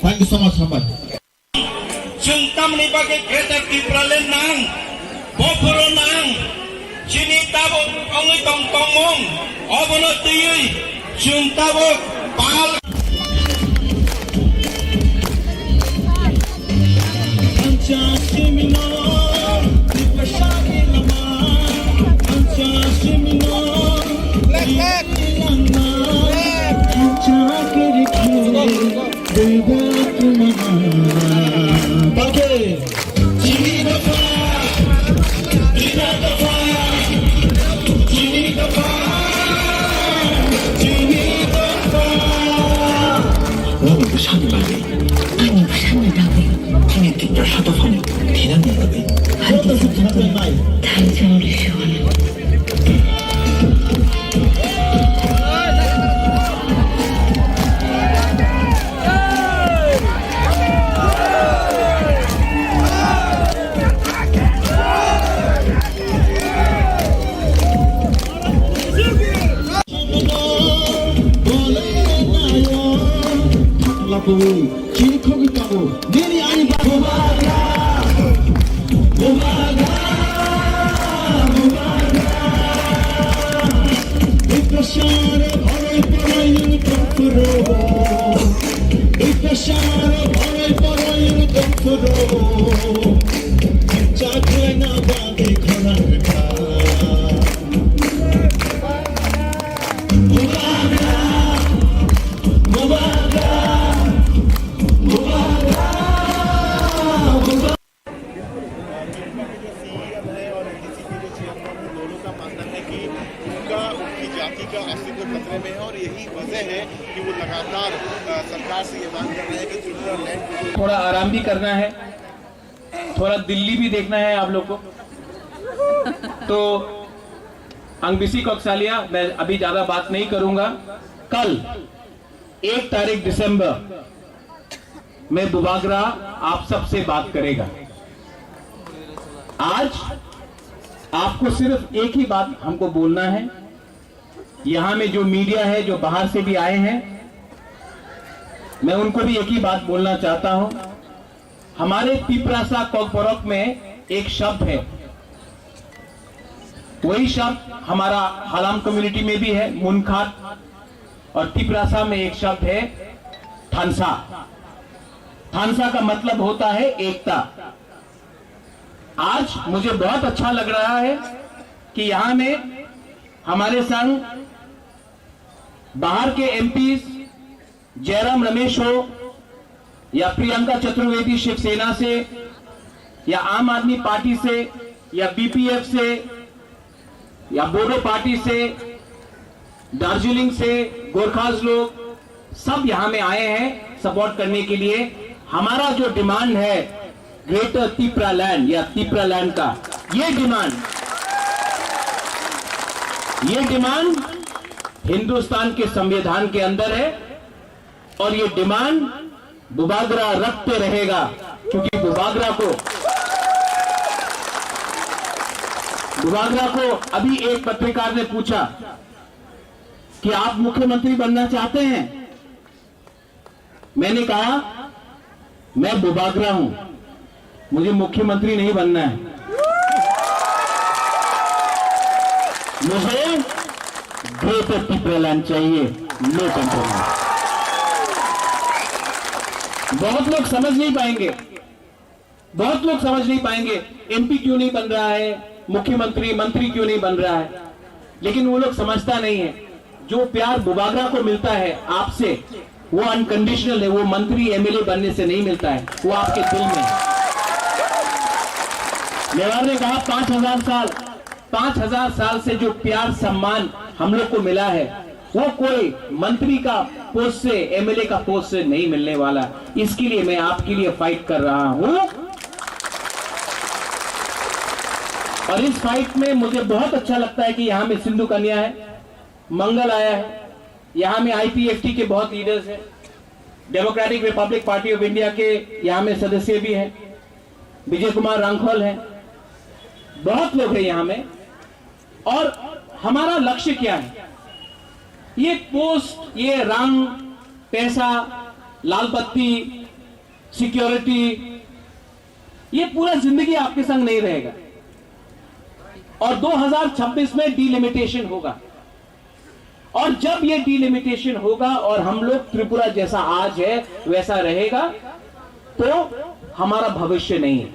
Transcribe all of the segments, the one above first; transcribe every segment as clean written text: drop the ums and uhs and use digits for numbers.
Thank you so much, Hamad. Juntam ni bagi kereta di Pralen nang, Boporo nang, Cini tabok ongi tong tongong, Obono tuyui, Juntabok pal. जाति का अस्तित्व खतरे में है और यही वजह है कि वो लगातार सरकार से ये थोड़ा आराम भी करना है, थोड़ा दिल्ली भी देखना है आप लोग को। तो अंगबिसी कौकसालिया, मैं अभी ज्यादा बात नहीं करूंगा। कल 1 तारीख दिसंबर में बुबागरा आप सबसे बात करेगा। आज आपको सिर्फ एक ही बात हमको बोलना है। यहां में जो मीडिया है, जो बाहर से भी आए हैं, मैं उनको भी एक ही बात बोलना चाहता हूं। हमारे तिपरासा कोकबोरोक में एक शब्द है, वही शब्द हमारा हालाम कम्युनिटी में भी है, मुनखात, और तिपरासा में एक शब्द है थानसा। थानसा का मतलब होता है एकता। आज मुझे बहुत अच्छा लग रहा है कि यहां में हमारे संग बाहर के एमपी जयराम रमेश हो या प्रियंका चतुर्वेदी शिवसेना से या आम आदमी पार्टी से या बीपीएफ से या बोडो पार्टी से, दार्जिलिंग से गोरखाज लोग सब यहां में आए हैं सपोर्ट करने के लिए। हमारा जो डिमांड है ग्रेटर तिपरा लैंड या तिपरा लैंड का, ये डिमांड हिंदुस्तान के संविधान के अंदर है और ये डिमांड बुबागरा रखते रहेगा, क्योंकि बुबागरा को अभी एक पत्रकार ने पूछा कि आप मुख्यमंत्री बनना चाहते हैं। मैंने कहा मैं बुबागरा हूं, मुझे मुख्यमंत्री नहीं बनना है, मुझे ग्रेटर तिपरा लैंड चाहिए, नो कंप्रोमाइज। बहुत लोग समझ नहीं पाएंगे एमपी क्यों नहीं बन रहा है, मुख्यमंत्री मंत्री क्यों नहीं बन रहा है, लेकिन वो लोग समझता नहीं है। जो प्यार बुबागरा को मिलता है आपसे, वो अनकंडीशनल है, वो मंत्री एमएलए बनने से नहीं मिलता है, वो आपके दिल में है। मेवाड़ ने कहा 5,000 साल से जो प्यार सम्मान हम लोग को मिला है, वो कोई मंत्री का पोस्ट से, एमएलए का पोस्ट से नहीं मिलने वाला। इसके लिए मैं आपके लिए फाइट कर रहा हूं और इस फाइट में मुझे बहुत अच्छा लगता है कि यहां में सिंधु कन्या है, मंगल आया है, यहां में आईपीएफटी के बहुत लीडर्स हैं, democratic Republic party of India के यहां में सदस्य भी हैं, विजय कुमार रांखोल हैं, बहुत लोग हैं यहां में। और हमारा लक्ष्य क्या है? ये पोस्ट, ये रंग, पैसा, लाल बत्ती, सिक्योरिटी, ये पूरा जिंदगी आपके संग नहीं रहेगा। और 2026 में डिलिमिटेशन होगा, और जब ये डिलिमिटेशन होगा और हम लोग त्रिपुरा जैसा आज है वैसा रहेगा, तो हमारा भविष्य नहीं है।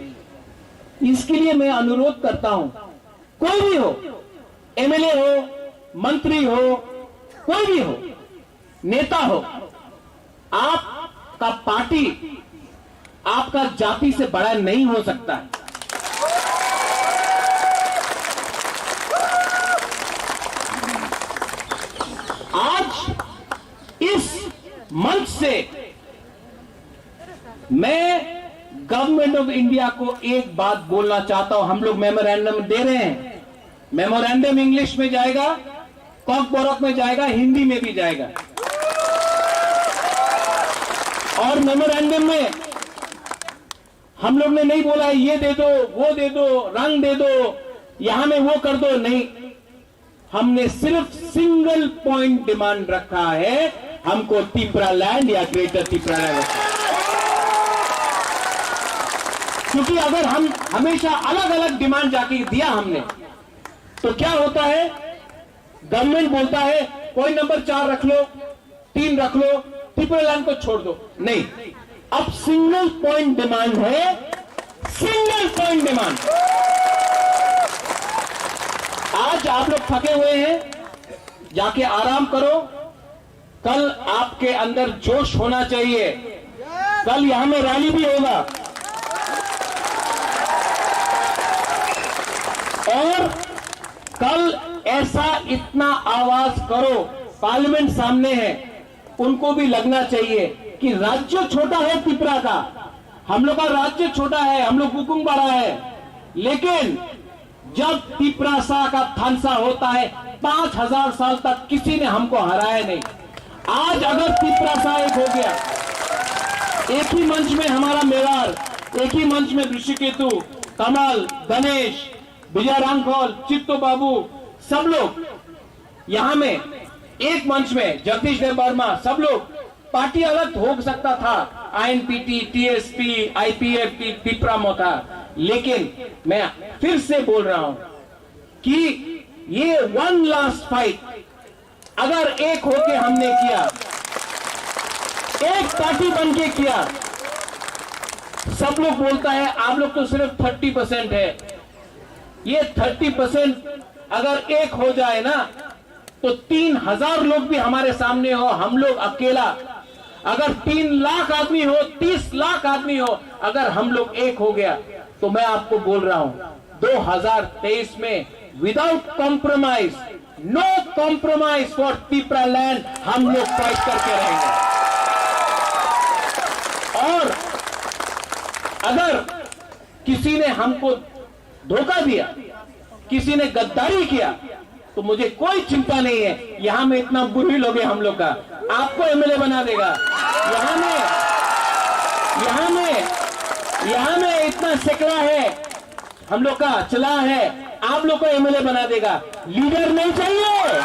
इसके लिए मैं अनुरोध करता हूं, कोई भी हो, एमएलए हो, मंत्री हो, कोई भी हो, नेता हो, आपका पार्टी आपका जाति से बड़ा नहीं हो सकता है। आज इस मंच से मैं गवर्नमेंट ऑफ इंडिया को एक बात बोलना चाहता हूं। हम लोग मेमोरेंडम दे रहे हैं, मेमोरेंडम इंग्लिश में जाएगा, कोकबोरोक में जाएगा, हिंदी में भी जाएगा। और मेमोरेंडम में हम लोग ने नहीं बोला है ये दे दो, वो दे दो, रंग दे दो, यहां में वो कर दो, नहीं। हमने सिर्फ सिंगल पॉइंट डिमांड रखा है, हमको तिपरा लैंड या ग्रेटर तिपरा लैंड। क्योंकि अगर हम हमेशा अलग अलग डिमांड जाके दिया हमने, तो क्या होता है, गवर्नमेंट बोलता है कोई नंबर 4 रख लो, 3 रख लो, तिपरा लैंड को छोड़ दो। नहीं, अब सिंगल पॉइंट डिमांड है, सिंगल पॉइंट डिमांड। आज आप लोग थके हुए हैं, जाके आराम करो। कल आपके अंदर जोश होना चाहिए, कल यहां में रैली भी होगा। और कल ऐसा इतना आवाज करो, पार्लियामेंट सामने है, उनको भी लगना चाहिए कि राज्य छोटा है त्रिपुरा का, हम लोग का राज्य छोटा है, हम लोग बुकुंग बड़ा है, लेकिन जब त्रिपुरा का थानसा होता है 5000 साल तक किसी ने हमको हराया नहीं। आज अगर त्रिपुरा एक हो गया, एक ही मंच में हमारा मेवाड़, एक ही मंच में ऋषिकेतु, कमल, गणेश, विजय रांखोल, चित्तो बाबू, सब लोग यहां में एक मंच में, जगदीश देव वर्मा, सब लोग, पार्टी अलग हो सकता था, आईएनपीटी, टीएसपी, आईपीएफटी, त्रिपुरा में था, लेकिन मैं फिर से बोल रहा हूं कि ये वन लास्ट फाइट अगर एक होके हमने किया, एक पार्टी बनके किया, सब लोग बोलता है आप लोग तो सिर्फ 30% है, ये 30% अगर एक हो जाए ना तो 3000 लोग भी हमारे सामने हो, हम लोग अकेला, अगर 3 लाख आदमी हो, 30 लाख आदमी हो, अगर हम लोग एक हो गया तो मैं आपको बोल रहा हूं 2023 में without compromise, no compromise for Tripura land हम लोग फाइट करके रहेंगे। और अगर किसी ने हमको धोखा दिया, किसी ने गद्दारी किया, तो मुझे कोई चिंता नहीं है, यहां में इतना बुरी लोग हैं हम लोग का, आपको एमएलए बना देगा, यहां में इतना सेकड़ा है हम लोग का चला है, आप लोग को एमएलए बना देगा। लीडर नहीं चाहिए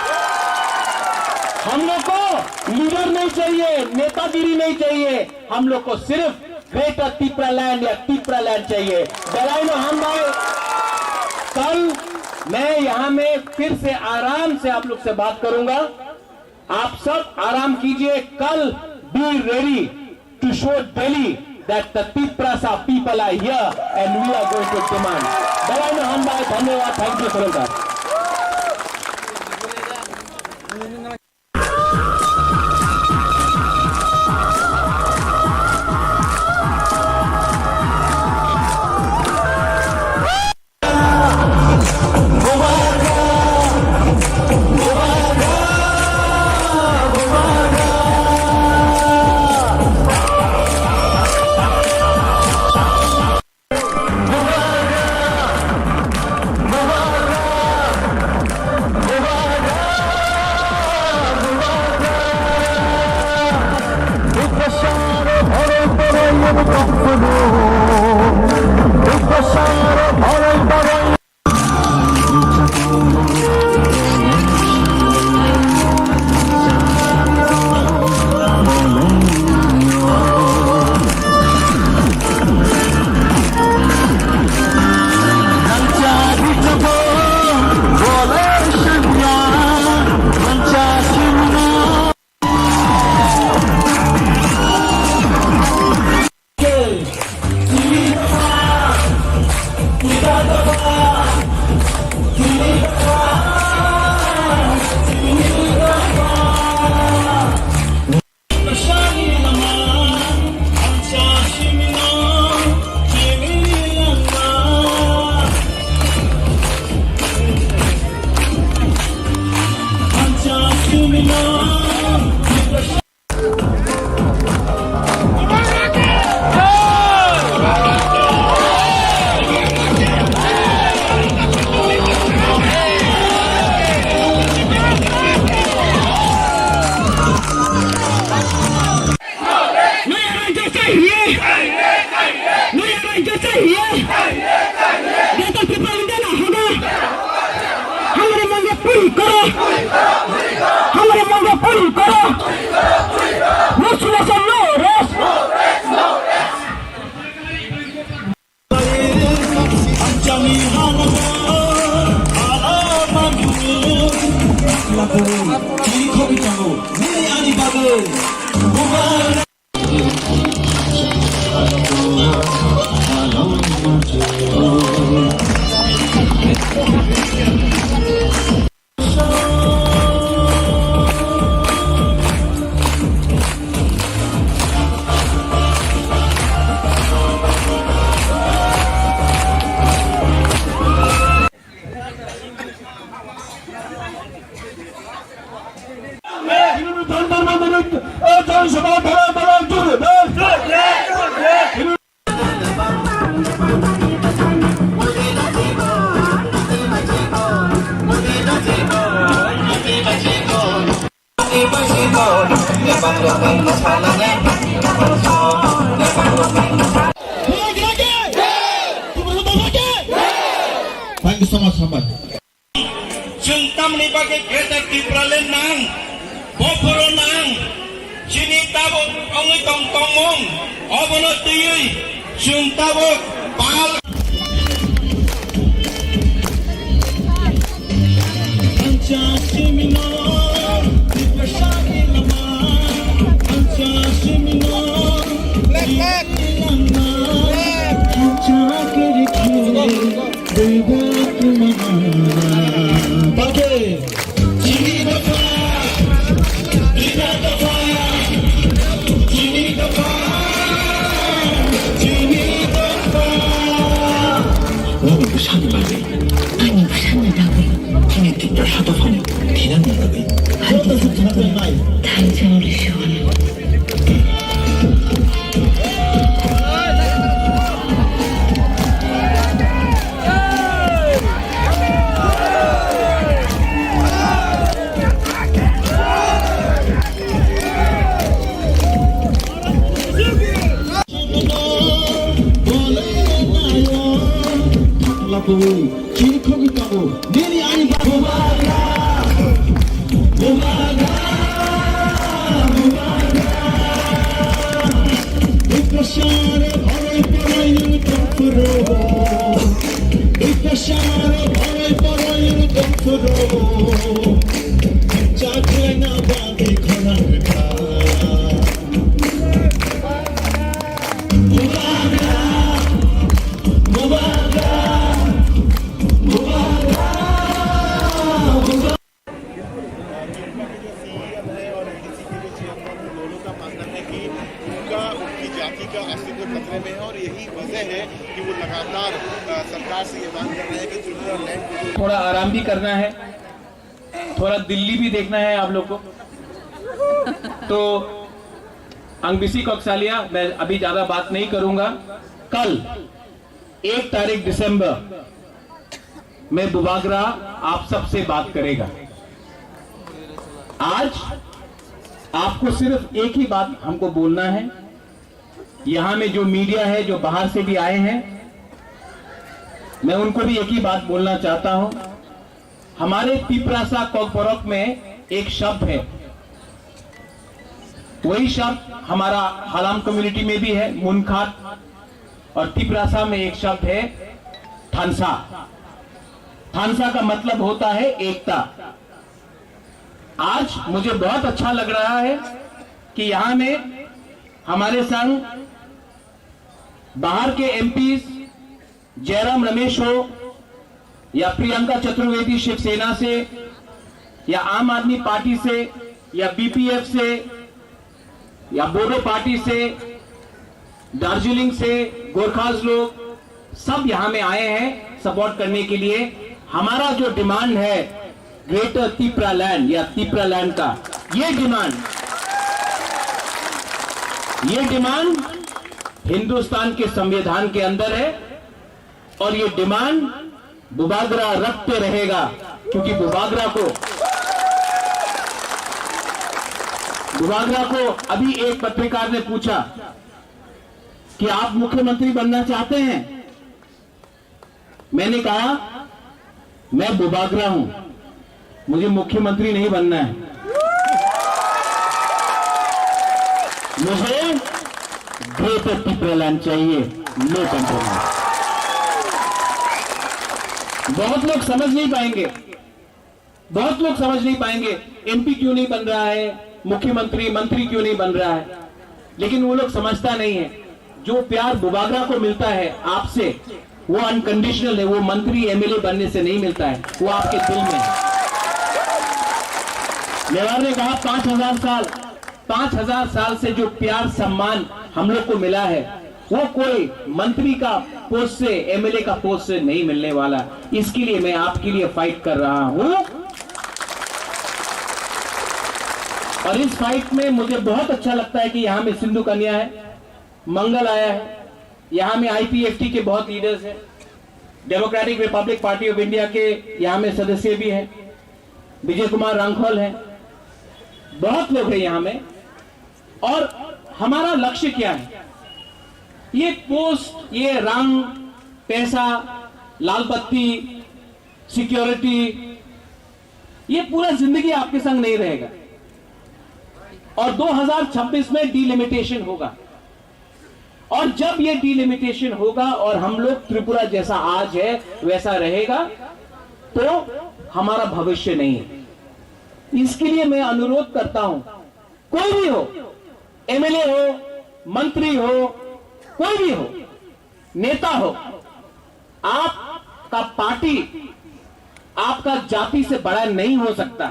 हम लोग को, लीडर नहीं चाहिए, नेतागिरी नहीं चाहिए, हम लोग को सिर्फ ग्रेटर त्रिपुरा लैंड या त्रिपुरा लैंड चाहिए। दलाइनो हम भाई, कल मैं यहां में फिर से आराम से आप लोग से बात करूंगा, आप सब आराम कीजिए। कल be ready to show Delhi that the Tiprasa people are here and we are going to demand. दलाइनो हम भाई, धन्यवाद, thank you sir. nipake kereta tipralen nang boporo nang sini tabok ongi tong tongmong obono tuyui sung tabok pal 아니 부산이라고요. tinggal satu phone tidak lagi. 단정으로 시원해. 길 거기 있다고 내리 아니 도망가 이까샤를 벌을 벌어있는 덤프로 이까샤를 벌을 벌어있는 덤프로 자그에 나방이 거나를까 उनकी जाति का अस्तित्व खतरे में है और यही वजह है कि वो लगातार सरकार से ये मांग कर रहे हैं कि ट्रिब्यूनल लैंड थोड़ा आराम भी करना है, थोड़ा दिल्ली भी देखना है आप लोग को। तो अंगबिसी कौकसालिया मैं अभी ज्यादा बात नहीं करूंगा। कल 1 तारीख दिसंबर में बुबागरा आप सबसे बात करेगा। आज आपको सिर्फ एक ही बात हमको बोलना है। यहां में जो मीडिया है, जो बाहर से भी आए हैं, मैं उनको भी एक ही बात बोलना चाहता हूं। हमारे तिपरासा कोकबोरोक में एक शब्द है, वही शब्द हमारा हालाम कम्युनिटी में भी है, मुनखात, और तिपरासा में एक शब्द है थानसा। थानसा का मतलब होता है एकता। आज मुझे बहुत अच्छा लग रहा है कि यहां में हमारे संग बाहर के एमपी जयराम रमेश हो या प्रियंका चतुर्वेदी शिवसेना से या आम आदमी पार्टी से या बीपीएफ से या बोडो पार्टी से, दार्जिलिंग से गोरखाज लोग सब यहां में आए हैं सपोर्ट करने के लिए। हमारा जो डिमांड है ग्रेटर तिपरा लैंड या तिपरा लैंड का, ये डिमांड हिंदुस्तान के संविधान के अंदर है और ये डिमांड बुबागरा रखते रहेगा, क्योंकि बुबागरा को अभी एक पत्रकार ने पूछा कि आप मुख्यमंत्री बनना चाहते हैं। मैंने कहा मैं बुबागरा हूं, मुझे मुख्यमंत्री नहीं बनना है, मुझे ग्रेटर तिपरा लैंड चाहिए, नो कंप्रोमाइज। बहुत लोग समझ नहीं पाएंगे एमपी क्यों नहीं बन रहा है, मुख्यमंत्री मंत्री क्यों नहीं बन रहा है, लेकिन वो लोग समझता नहीं है। जो प्यार बुबागरा को मिलता है आपसे, वो अनकंडीशनल है, वो मंत्री एमएलए बनने से नहीं मिलता है, वो आपके दिल में है। नेवार ने कहा 5000 साल से जो प्यार सम्मान हम लोग को मिला है, वो कोई मंत्री का पोस्ट से, एमएलए का पोस्ट से नहीं मिलने वाला। इसके लिए मैं आपके लिए फाइट कर रहा हूं और इस फाइट में मुझे बहुत अच्छा लगता है कि यहां में सिंधु कन्या है, मंगल आया है, यहां में आईपीएफटी के बहुत लीडर्स हैं, democratic Republic party of India के यहां में सदस्य भी हैं, विजय कुमार रांखोल हैं, बहुत लोग हैं यहां में। और हमारा लक्ष्य क्या है? ये पोस्ट, ये रंग, पैसा, लाल बत्ती, सिक्योरिटी, ये पूरा जिंदगी आपके संग नहीं रहेगा। और 2026 में डिलिमिटेशन होगा, और जब ये डिलिमिटेशन होगा और हम लोग त्रिपुरा जैसा आज है वैसा रहेगा तो हमारा भविष्य नहीं है। इसके लिए मैं अनुरोध करता हूं, कोई भी हो, एमएलए हो, मंत्री हो, कोई भी हो, नेता हो, आपका पार्टी आपका जाति से बड़ा नहीं हो सकता।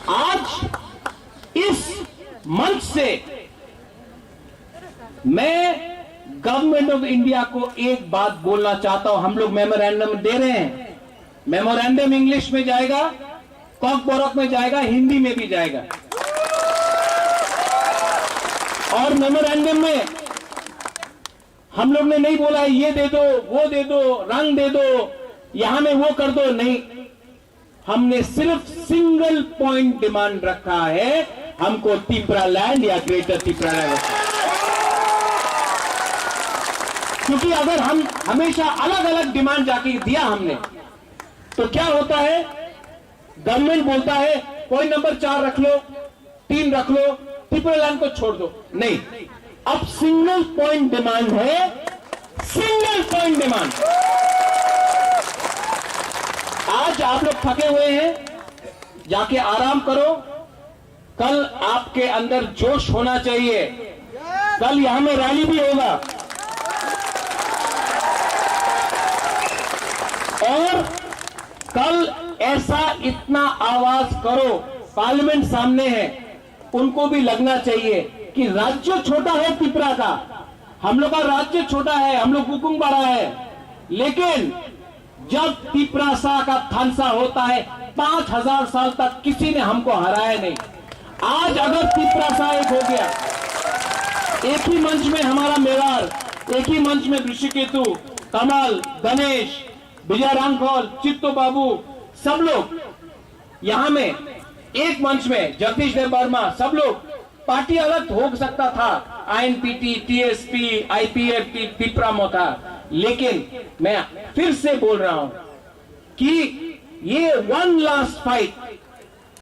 आज इस मंच से मैं गवर्नमेंट ऑफ इंडिया को एक बात बोलना चाहता हूं। हम लोग मेमोरेंडम दे रहे हैं, मेमोरेंडम इंग्लिश में जाएगा, कॉकबोरक में जाएगा, हिंदी में भी जाएगा। और मेमोरेंडम में हम लोग ने नहीं बोला है ये दे दो, वो दे दो, रंग दे दो, यहां में वो कर दो, नहीं। हमने सिर्फ सिंगल पॉइंट डिमांड रखा है, हमको त्रिपुरा लैंड या ग्रेटर त्रिपुरा लैंड। क्योंकि अगर हम हमेशा अलग अलग डिमांड जाके दिया हमने तो क्या होता है, गवर्नमेंट बोलता है कोई नंबर 4 रख लो, 3 रख लो, त्रिपुरा लैंड को छोड़ दो। नहीं, अब सिंगल पॉइंट डिमांड है, सिंगल पॉइंट डिमांड। आज आप लोग थके हुए हैं, जाके आराम करो। कल आपके अंदर जोश होना चाहिए, कल यहां में रैली भी होगा। और कल ऐसा इतना आवाज करो, पार्लियामेंट सामने है, उनको भी लगना चाहिए कि राज्य छोटा है त्रिपुरा का, हम लोग का राज्य छोटा है, हम लोग हुकुम बड़ा है, लेकिन जब त्रिपुरा का थानसा होता है 5000 साल तक किसी ने हमको हराया नहीं। आज अगर त्रिपुरा एक हो गया, एक ही मंच में हमारा मेवाड़, एक ही मंच में ऋषिकेतु, कमल, गणेश, विजय रामखोल, चित्तो बाबू, सब लोग यहां में एक मंच में, जगदीश देव वर्मा, सब लोग, पार्टी अलग हो सकता था, आईएनपीटी, टीएसपी, आईपीएफ, त्रिपुरा में था, लेकिन मैं फिर से बोल रहा हूं कि ये वन लास्ट फाइट